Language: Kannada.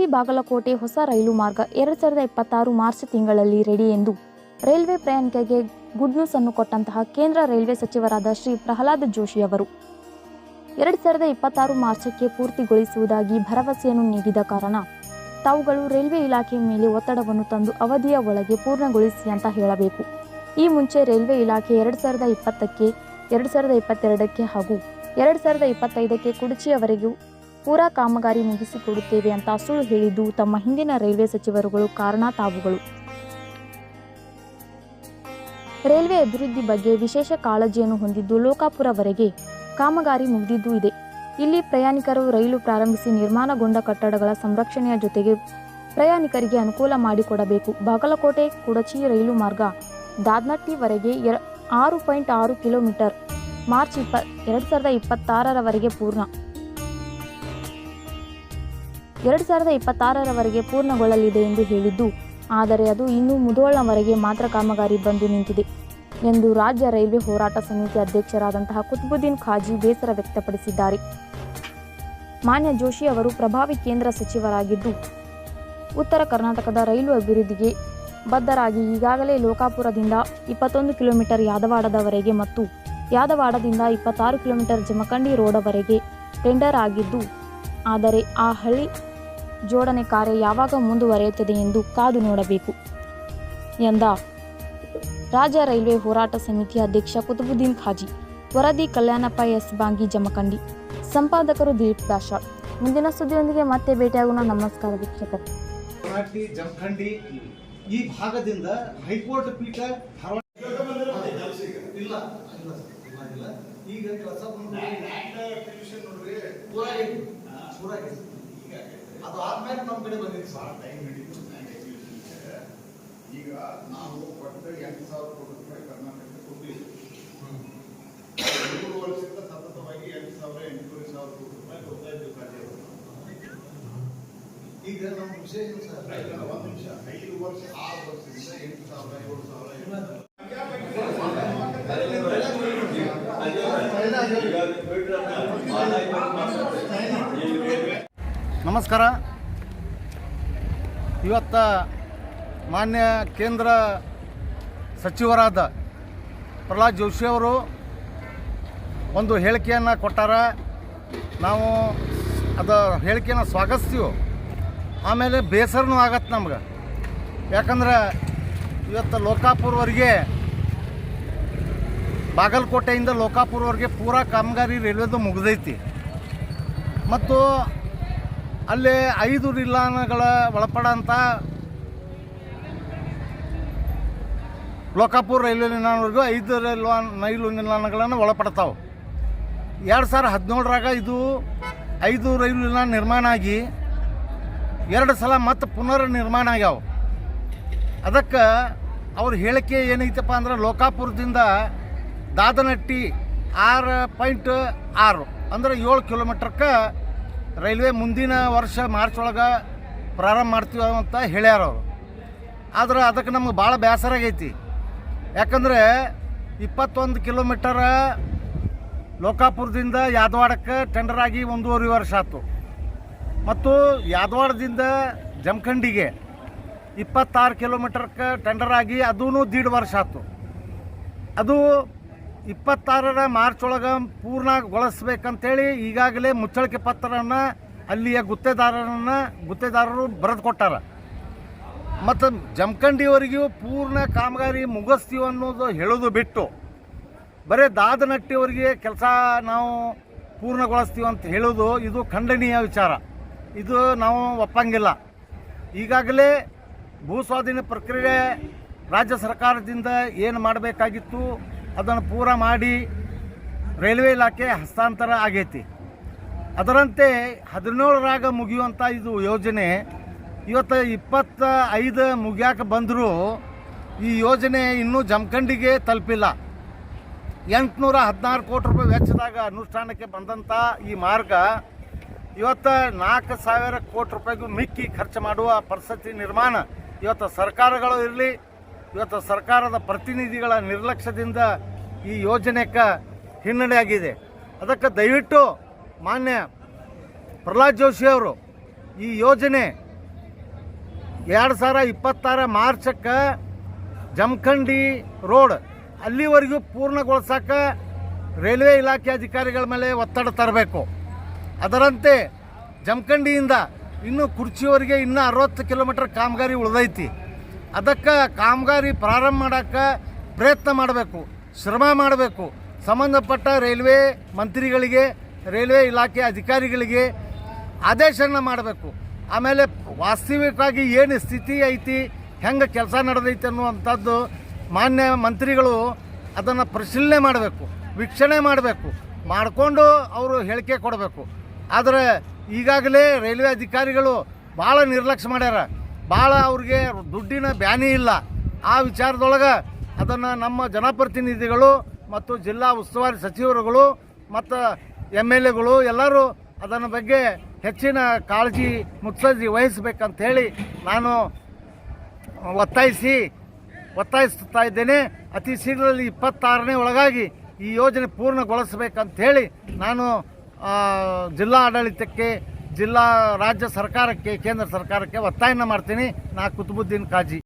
ಕುಡಚಿ ಬಾಗಲಕೋಟೆ ಹೊಸ ರೈಲು ಮಾರ್ಗ 2026 ಮಾರ್ಚ್ ತಿಂಗಳಲ್ಲಿ ರೆಡಿ ಎಂದು ರೈಲ್ವೆ ಪ್ರಯಾಣಿಕರಿಗೆ ಗುಡ್ ನ್ಯೂಸ್ ಅನ್ನು ಕೊಟ್ಟಂತಹ ಕೇಂದ್ರ ರೈಲ್ವೆ ಸಚಿವರಾದ ಶ್ರೀ ಪ್ರಹ್ಲಾದ್ ಜೋಶಿ ಅವರು 2026 ಮಾರ್ಚಕ್ಕೆ ಪೂರ್ತಿಗೊಳಿಸುವುದಾಗಿ ಭರವಸೆಯನ್ನು ನೀಡಿದ ಕಾರಣ ತಾವುಗಳು ರೈಲ್ವೆ ಇಲಾಖೆ ಮೇಲೆ ಒತ್ತಡವನ್ನು ತಂದು ಅವಧಿಯ ಒಳಗೆ ಪೂರ್ಣಗೊಳಿಸಿ ಅಂತ ಹೇಳಬೇಕು. ಈ ಮುಂಚೆ ರೈಲ್ವೆ ಇಲಾಖೆ 2020ಕ್ಕೆ 2022ಕ್ಕೆ ಹಾಗೂ 2025ಕ್ಕೆ ಕುಡಚಿಯವರೆಗೂ ಪೂರಾ ಕಾಮಗಾರಿ ಮುಗಿಸಿಕೊಡುತ್ತೇವೆ ಅಂತ ಸುಳ್ಳು ಹೇಳಿದ್ದು ತಮ್ಮ ಹಿಂದಿನ ರೈಲ್ವೆ ಸಚಿವರುಗಳು ಕಾರಣ ತಾವುಗಳು. ರೈಲ್ವೆ ಅಭಿವೃದ್ಧಿ ಬಗ್ಗೆ ವಿಶೇಷ ಕಾಳಜಿಯನ್ನು ಹೊಂದಿದ್ದು ಲೋಕಾಪುರವರೆಗೆ ಕಾಮಗಾರಿ ಮುಗಿದಿದ್ದು ಇದೆ. ಇಲ್ಲಿ ಪ್ರಯಾಣಿಕರು ರೈಲು ಪ್ರಾರಂಭಿಸಿ ನಿರ್ಮಾಣಗೊಂಡ ಕಟ್ಟಡಗಳ ಸಂರಕ್ಷಣೆಯ ಜೊತೆಗೆ ಪ್ರಯಾಣಿಕರಿಗೆ ಅನುಕೂಲ ಮಾಡಿಕೊಡಬೇಕು. ಬಾಗಲಕೋಟೆ ಕುಡಚಿ ರೈಲು ಮಾರ್ಗ ದಾದ್ನಟ್ಟಿವರೆಗೆ 6.6 ಕಿಲೋಮೀಟರ್ ಮಾರ್ಚ್ 2026ರವರೆಗೆ ಪೂರ್ಣ 2026ರವರೆಗೆ ಪೂರ್ಣಗೊಳ್ಳಲಿದೆ ಎಂದು ಹೇಳಿದ್ದು, ಆದರೆ ಅದು ಇನ್ನೂ ಮುಧೋಳ್ನವರೆಗೆ ಮಾತ್ರ ಕಾಮಗಾರಿ ಬಂದು ನಿಂತಿದೆ ಎಂದು ರಾಜ್ಯ ರೈಲ್ವೆ ಹೋರಾಟ ಸಮಿತಿ ಅಧ್ಯಕ್ಷರಾದಂತಹ ಕುತುಬುದ್ದೀನ್ ಖಾಜಿ ಬೇಸರ ವ್ಯಕ್ತಪಡಿಸಿದ್ದಾರೆ. ಮಾನ್ಯ ಜೋಶಿ ಅವರು ಪ್ರಭಾವಿ ಕೇಂದ್ರ ಸಚಿವರಾಗಿದ್ದು ಉತ್ತರ ಕರ್ನಾಟಕದ ರೈಲು ಅಭಿವೃದ್ಧಿಗೆ ಬದ್ಧರಾಗಿ ಈಗಾಗಲೇ ಲೋಕಾಪುರದಿಂದ 21 ಕಿಲೋಮೀಟರ್ ಯಾದವಾಡದವರೆಗೆ ಮತ್ತು ಯಾದವಾಡದಿಂದ 26 ಕಿಲೋಮೀಟರ್ ಜಮಖಂಡಿ ರೋಡ್ವರೆಗೆ ಟೆಂಡರ್ ಆಗಿದ್ದು, ಆದರೆ ಆ ಹಳಿ ಜೋಡಣೆ ಕಾರ್ಯ ಯಾವಾಗ ಮುಂದುವರಿಯುತ್ತದೆ ಎಂದು ಕಾದು ನೋಡಬೇಕು ಎಂದ ರಾಜ್ಯ ರೈಲ್ವೆ ಹೋರಾಟ ಸಮಿತಿ ಅಧ್ಯಕ್ಷ ಕುತುಬುದ್ದೀನ್ ಖಾಜಿ. ವರದಿ ಕಲ್ಯಾಣಪ್ಪ ಎಸ್ ಬಾಂಗಿ, ಜಮಖಂಡಿ. ಸಂಪಾದಕರು ದಿಲೀಪ್ ದಾಶಾಳ್. ಮುಂದಿನ ಸುದ್ದಿಯೊಂದಿಗೆ ಮತ್ತೆ ಭೇಟಿಯಾಗೋಣ. ನಮಸ್ಕಾರ ವೀಕ್ಷಕರು. ಜಮಖಂಡಿ ಈ ಭಾಗದಿಂದ ಹೈಕೋರ್ಟ್ ಪೀಠ ಈಗ ಕೆಲಸ ಅದು ಆದ್ಮೇಲೆ ನಮ್ಮ ಕಡೆ ಬಂದಿದೆ ಸರ್. ಟೈಮ್ ಹಿಡಿದು ಈಗ ನಾವು ಕೊಟ್ಟ 8,000 ಕೋಟಿ ರೂಪಾಯಿ ಕರ್ನಾಟಕಕ್ಕೆ ಕೊಟ್ಟಿದ್ದೀವಿ. 3 ವರ್ಷದಿಂದ ಸತತವಾಗಿ 8,000-8,500 ಕೋಟಿ ರೂಪಾಯಿ ಕೊಡ್ತಾ ಇದ್ದೀವಿ ಕಾರ್ಯಗಳು. ಈಗ ನಮ್ಮ ವಿಷಯ ಏನು ಸರ್? ಒಂದು ನಿಮಿಷ. 5 ವರ್ಷ 6 ವರ್ಷದಿಂದ 8,000-7,000 ನಮಸ್ಕಾರ. ಇವತ್ತ ಮಾನ್ಯ ಕೇಂದ್ರ ಸಚಿವರಾದ ಪ್ರಹ್ಲಾದ್ ಜೋಶಿ ಅವರು ಒಂದು ಹೇಳಿಕೆಯನ್ನು ಕೊಟ್ಟಾರ. ನಾವು ಅದು ಹೇಳಿಕೆಯನ್ನು ಸ್ವಾಗತಿಸ್ತೀವಿ. ಆಮೇಲೆ ಬೇಸರನೂ ಆಗತ್ತೆ ನಮ್ಗೆ. ಯಾಕಂದ್ರೆ ಇವತ್ತು ಲೋಕಾಪುರವರೆಗೆ, ಬಾಗಲಕೋಟೆಯಿಂದ ಲೋಕಾಪುರವರೆಗೆ ಪೂರಾ ಕಾಮಗಾರಿ ರೈಲ್ವೆದು ಮುಗಿದೈತಿ. ಮತ್ತು ಅಲ್ಲಿ 5 ನಿಲ್ದಾಣಗಳ ಒಳಪಡಂಥ ಲೋಕಾಪುರ ರೈಲ್ವೆ ನಿಲ್ದಾಣವರೆಗೂ 5 ರೈಲು ನಿಲ್ದಾಣಗಳನ್ನು ಒಳಪಡ್ತಾವೆ. 2017ರಾಗ ಇದು 5 ರೈಲು ನಿಲ್ದಾಣ ನಿರ್ಮಾಣ ಆಗಿ 2 ಸಲ ಮತ್ತೆ ಪುನರ್ ನಿರ್ಮಾಣ ಆಗ್ಯಾವ. ಅದಕ್ಕೆ ಅವ್ರ ಹೇಳಿಕೆ ಏನೈತಪ್ಪ ಅಂದ್ರೆ ಲೋಕಾಪುರದಿಂದ ದಾದನಟ್ಟಿ 6.6 ಅಂದರೆ 7 ಕಿಲೋಮೀಟ್ರಕ್ಕೆ ರೈಲ್ವೆ ಮುಂದಿನ ವರ್ಷ ಮಾರ್ಚ್ ಒಳಗೆ ಪ್ರಾರಂಭ ಮಾಡ್ತೀವಿ ಅಂತ ಹೇಳ್ಯಾರ ಅವರು. ಆದ್ರೆ ಅದಕ್ಕೆ ನಮ್ಗೆ ಭಾಳ ಬೇಸರ ಆಗೈತಿ. ಯಾಕಂದರೆ 21 ಕಿಲೋಮೀಟರ್ ಲೋಕಾಪುರದಿಂದ ಯಾದವಾಡಕ್ಕೆ ಟೆಂಡರ್ ಆಗಿ 1.5 ವರ್ಷ ಆಯ್ತು. ಮತ್ತು ಯಾದವಾಡದಿಂದ ಜಮಖಂಡಿಗೆ 26 ಕಿಲೋಮೀಟರ್ಗೆ ಟೆಂಡರ್ ಆಗಿ ಅದೂ 1.5 ವರ್ಷ ಆಯ್ತು. ಅದು 26ರ ಮಾರ್ಚ್ ಒಳಗೆ ಪೂರ್ಣಗೊಳಿಸ್ಬೇಕಂತೇಳಿ ಈಗಾಗಲೇ ಮುಚ್ಚಳಿಕೆ ಪತ್ರವನ್ನು ಅಲ್ಲಿಯ ಗುತ್ತೇದಾರರು ಬರೆದು ಕೊಟ್ಟಾರ. ಮತ್ತು ಜಮಖಂಡಿಯವರೆಗೂ ಪೂರ್ಣ ಕಾಮಗಾರಿ ಮುಗಿಸ್ತೀವಿ ಅನ್ನೋದು ಹೇಳೋದು ಬಿಟ್ಟು ಬರೀ ದಾದನಟ್ಟಿಯವರೆಗೆ ಕೆಲಸ ನಾವು ಪೂರ್ಣಗೊಳಿಸ್ತೀವಿ ಅಂತ ಹೇಳೋದು ಇದು ಖಂಡನೀಯ ವಿಚಾರ. ಇದು ನಾವು ಒಪ್ಪಂಗಿಲ್ಲ. ಈಗಾಗಲೇ ಭೂಸ್ವಾಧೀನ ಪ್ರಕ್ರಿಯೆ ರಾಜ್ಯ ಸರ್ಕಾರದಿಂದ ಏನು ಮಾಡಬೇಕಾಗಿತ್ತು ಅದನ್ನು ಪೂರ ಮಾಡಿ ರೈಲ್ವೆ ಇಲಾಖೆ ಹಸ್ತಾಂತರ ಆಗೈತಿ. ಅದರಂತೆ 17ರಾಗ ಮುಗಿಯುವಂಥ ಇದು ಯೋಜನೆ ಇವತ್ತು 25 ಮುಗಿಯಾಕೆ ಬಂದರೂ ಈ ಯೋಜನೆ ಇನ್ನೂ ಜಮಖಂಡಿಗೆ ತಲುಪಿಲ್ಲ. 816 ಕೋಟಿ ರೂಪಾಯಿ ವೆಚ್ಚದಾಗ ಅನುಷ್ಠಾನಕ್ಕೆ ಬಂದಂಥ ಈ ಮಾರ್ಗ ಇವತ್ತು 4,000 ಕೋಟಿ ರೂಪಾಯಿಗೂ ಮಿಕ್ಕಿ ಖರ್ಚು ಮಾಡುವ ಪರಿಸ್ಥಿತಿ ನಿರ್ಮಾಣ ಇವತ್ತು ಸರ್ಕಾರಗಳು ಇರಲಿ, ಇವತ್ತು ಸರ್ಕಾರದ ಪ್ರತಿನಿಧಿಗಳ ನಿರ್ಲಕ್ಷ್ಯದಿಂದ ಈ ಯೋಜನೆಗೆ ಹಿನ್ನಡೆ ಆಗಿದೆ. ಅದಕ್ಕೆ ದಯವಿಟ್ಟು ಮಾನ್ಯ ಪ್ರಹ್ಲಾದ್ ಜೋಶಿ ಅವರು ಈ ಯೋಜನೆ 2026 ಮಾರ್ಚಕ್ಕೆ ಜಮಖಂಡಿ ರೋಡ್ ಅಲ್ಲಿವರೆಗೂ ಪೂರ್ಣಗೊಳಿಸೋಕೆ ರೈಲ್ವೆ ಇಲಾಖೆ ಅಧಿಕಾರಿಗಳ ಮೇಲೆ ಒತ್ತಡ ತರಬೇಕು. ಅದರಂತೆ ಜಮಖಂಡಿಯಿಂದ ಇನ್ನೂ ಕುರ್ಚಿಯವರೆಗೆ ಇನ್ನೂ 60 ಕಿಲೋಮೀಟರ್ ಕಾಮಗಾರಿ ಉಳಿದೈತಿ. ಅದಕ್ಕೆ ಕಾಮಗಾರಿ ಪ್ರಾರಂಭ ಮಾಡೋಕ್ಕೆ ಪ್ರಯತ್ನ ಮಾಡಬೇಕು, ಶ್ರಮ ಮಾಡಬೇಕು. ಸಂಬಂಧಪಟ್ಟ ರೈಲ್ವೆ ಮಂತ್ರಿಗಳಿಗೆ, ರೈಲ್ವೆ ಇಲಾಖೆ ಅಧಿಕಾರಿಗಳಿಗೆ ಆದೇಶನ ಮಾಡಬೇಕು. ಆಮೇಲೆ ವಾಸ್ತವಿಕವಾಗಿ ಏನು ಸ್ಥಿತಿ ಐತಿ, ಹೆಂಗೆ ಕೆಲಸ ನಡೆದೈತಿ ಅನ್ನುವಂಥದ್ದು ಮಾನ್ಯ ಮಂತ್ರಿಗಳು ಅದನ್ನು ಪರಿಶೀಲನೆ ಮಾಡಬೇಕು, ವೀಕ್ಷಣೆ ಮಾಡಬೇಕು, ಮಾಡಿಕೊಂಡು ಅವರು ಹೇಳಿಕೆ ಕೊಡಬೇಕು. ಆದರೆ ಈಗಾಗಲೇ ರೈಲ್ವೆ ಅಧಿಕಾರಿಗಳು ಭಾಳ ನಿರ್ಲಕ್ಷ್ಯ ಮಾಡ್ಯಾರ, ಭಾಳ ಅವ್ರಿಗೆ ದುಡ್ಡಿನ ಬ್ಯಾನಿ ಇಲ್ಲ. ಆ ವಿಚಾರದೊಳಗೆ ಅದನ್ನು ನಮ್ಮ ಜನಪ್ರತಿನಿಧಿಗಳು ಮತ್ತು ಜಿಲ್ಲಾ ಉಸ್ತುವಾರಿ ಸಚಿವರುಗಳು ಮತ್ತು MLAಗಳು ಎಲ್ಲರೂ ಅದನ್ನ ಬಗ್ಗೆ ಹೆಚ್ಚಿನ ಕಾಳಜಿ ಮುತ್ಸದ್ದಿ ವಹಿಸಬೇಕಂತ ಹೇಳಿ ನಾನು ಒತ್ತಾಯಿಸ್ತಾ ಇದ್ದೇನೆ. ಅತಿ ಶೀಘ್ರದಲ್ಲಿ 26ನೇ ಒಳಗಾಗಿ ಈ ಯೋಜನೆ ಪೂರ್ಣಗೊಳಿಸಬೇಕಂತ ಹೇಳಿ ನಾನು ಜಿಲ್ಲಾ ಆಡಳಿತಕ್ಕೆ, ರಾಜ್ಯ ಸರ್ಕಾರಕ್ಕೆ, ಕೇಂದ್ರ ಸರ್ಕಾರಕ್ಕೆ ಒತ್ತಾಯನ ಮಾಡ್ತೀನಿ. ನಾ ಕುತುಬುದ್ದೀನ್ ಕಾಜಿ.